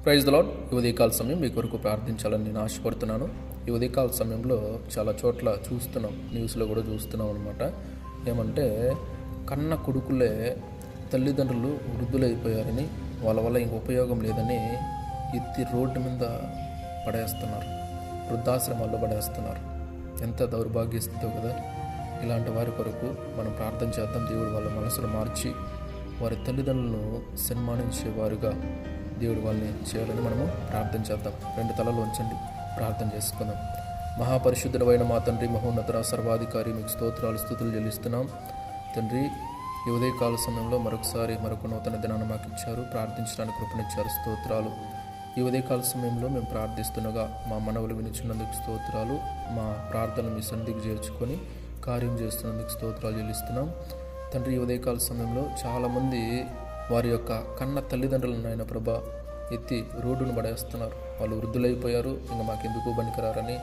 Praise the lord. ఈ ఉదయకాల సమయం మీ కొరకు ప్రార్థించాలని నేను ఆశపడుతున్నాను. ఈ ఉదయకాల సమయంలో చాలా చోట్ల చూస్తున్నాం, న్యూస్లో కూడా చూస్తున్నాం అనమాట. ఏమంటే కన్న కొడుకులే తల్లిదండ్రులు వృద్ధులైపోయారని, వాళ్ళ వల్ల ఇంక ఉపయోగం లేదని ఎత్తి రోడ్డు మీద పడేస్తున్నారు, వృద్ధాశ్రమాల్లో పడేస్తున్నారు. ఎంత దౌర్భాగ్య స్థితో కదా. ఇలాంటి వారి కొరకు మనం ప్రార్థన చేద్దాం. దేవుడు వాళ్ళ మనసును మార్చి వారి తల్లిదండ్రులను సన్మానించేవారుగా దేవుడు వాళ్ళని చేయాలని మనము ప్రార్థన చేద్దాం. రెండు తలలు ఉంచండి, ప్రార్థన చేసుకుందాం. మహాపరిశుద్ధుడైన మా తండ్రి, మహోన్నత సర్వాధికారి, మీకు స్తోత్రాలు స్తుతులు చెల్లిస్తున్నాం తండ్రి. ఈ ఉదయకాల సమయంలో మరొక నూతన దినాన్ని మాకు ఇచ్చారు, ప్రార్థించడానికి కృపనిచ్చారు. స్తోత్రాలు. ఈ ఉదయకాల సమయంలో మేము ప్రార్థిస్తుండగా మా మనవులు వినిచున్నందుకు స్తోత్రాలు. మా ప్రార్థనలు మీ సన్నిధికి చేర్చుకొని కార్యం చేస్తున్నందుకు స్తోత్రాలు చెల్లిస్తున్నాం తండ్రి. ఈ ఉదయకాల సమయంలో చాలామంది వారి యొక్క కన్న తల్లిదండ్రులను ఆయన ప్రభా ఎత్తి రోడ్డును పడేస్తున్నారు. వాళ్ళు వృద్ధులైపోయారు, ఇంకా మాకెందుకు పనికిరారని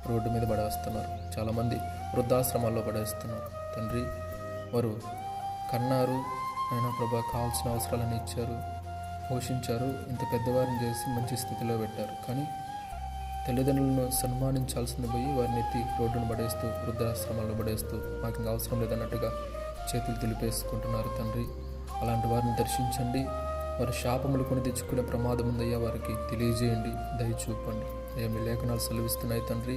రోడ్డు మీద పడేస్తున్నారు. చాలామంది వృద్ధాశ్రమాల్లో పడేస్తున్నారు తండ్రి. వారు కన్నారు ఆయన ప్రభా, కావాల్సిన అవసరాలను ఇచ్చారు, పోషించారు, ఇంత పెద్దవారిని చేసి మంచి స్థితిలో పెట్టారు. కానీ తల్లిదండ్రులను సన్మానించాల్సింది పోయి వారిని ఎత్తి రోడ్డును పడేస్తూ, వృద్ధాశ్రమాల్లో పడేస్తూ మాకు ఇంకా అవసరం లేదన్నట్టుగా చేతులు తెలిపేసుకుంటున్నారు తండ్రి. అలాంటి వారిని దర్శించండి. వారి శాపములు కొని తెచ్చుకునే ప్రమాదం ఉందయ్యా, వారికి తెలియజేయండి, దయచూపండి. మీ లేఖనాలు సెలవిస్తున్నాయి తండ్రి.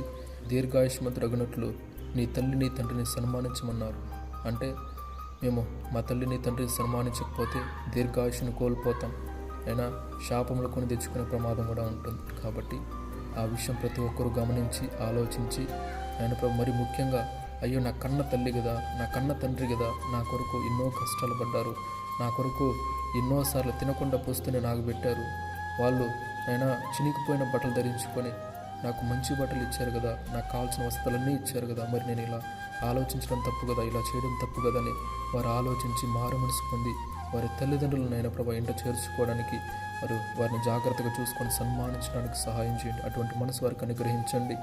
దీర్ఘాయుష్మంతురగినట్లు నీ తల్లి నీ తండ్రిని సన్మానించమన్నారు. అంటే మేము మా తల్లి నీ తండ్రిని సన్మానించకపోతే దీర్ఘాయుషును కోల్పోతాం, అయినా శాపములు కొని తెచ్చుకునే ప్రమాదం కూడా ఉంటుంది. కాబట్టి ఆ విషయం ప్రతి ఒక్కరూ గమనించి ఆలోచించి ఆయన మరి ముఖ్యంగా అయ్యో నా కన్న తల్లి కదా, నా కన్న తండ్రి కదా, నా కొరకు ఎన్నో కష్టాలు పడ్డారు, నా కొరకు ఎన్నోసార్లు తినకుండా పోస్తూనే నాకు పెట్టారు, వాళ్ళు అయినా చినిగిపోయిన బట్టలు ధరించుకొని నాకు మంచి బట్టలు ఇచ్చారు కదా, నాకు కావాల్సిన వస్తువులన్నీ ఇచ్చారు కదా, మరి నేను ఇలా ఆలోచించడం తప్పు కదా, ఇలా చేయడం తప్పు కదా అని వారు ఆలోచించి మారు మనసు పొంది వారి తల్లిదండ్రులను అయిన ప్రభా ఇంట చేర్చుకోవడానికి వారిని జాగ్రత్తగా చూసుకొని సన్మానించడానికి సహాయం చేయండి. అటువంటి మనసు వారికి అనుగ్రహించండి.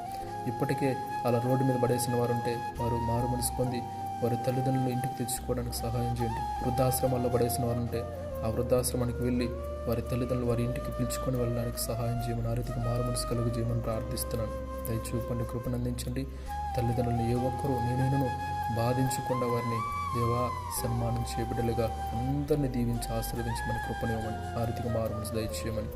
ఇప్పటికే అలా రోడ్డు మీద పడేసిన వారు ఉంటే వారు మారు మనసు పొంది వారి తల్లిదండ్రులను ఇంటికి తెచ్చుకోవడానికి సహాయం చేయండి. వృద్ధాశ్రమాల్లో పడేసిన వారు ఉంటే ఆ వృద్ధాశ్రమానికి వెళ్ళి వారి తల్లిదండ్రులు వారి ఇంటికి పిలుచుకొని వెళ్ళడానికి సహాయం చేయమని, ఆ రీతికి మారు మనసు కలుగు చేయమని ప్రార్థిస్తున్నాను. దయచూపండి, కృపను అందించండి. తల్లిదండ్రులను ఏ ఒక్కరూ నేనైనా బాధించకుండా వారిని దేవా సన్మానించే బిడ్డలుగా అందరినీ దీవించి ఆశీర్వదించమని కృపనివ్వమని, ఆ రీతికి మారు మనసు దయచేయమని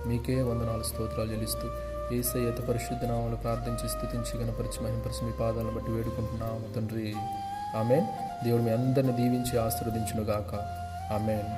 మీకే వందనాలు స్తోత్రాలు చెల్లిస్తూ యేసయ్య అతి పరిశుద్ధ నామములో ప్రార్థించి స్తుతించి గణపరిచి మహింపరిచి మీ పాదాలను బట్టి వేడుకుంటున్నాము తండ్రి. ఆమేన్. దేవుడు మీ అందరిని దీవించి ఆశీర్వదించును గాక. ఆమేన్.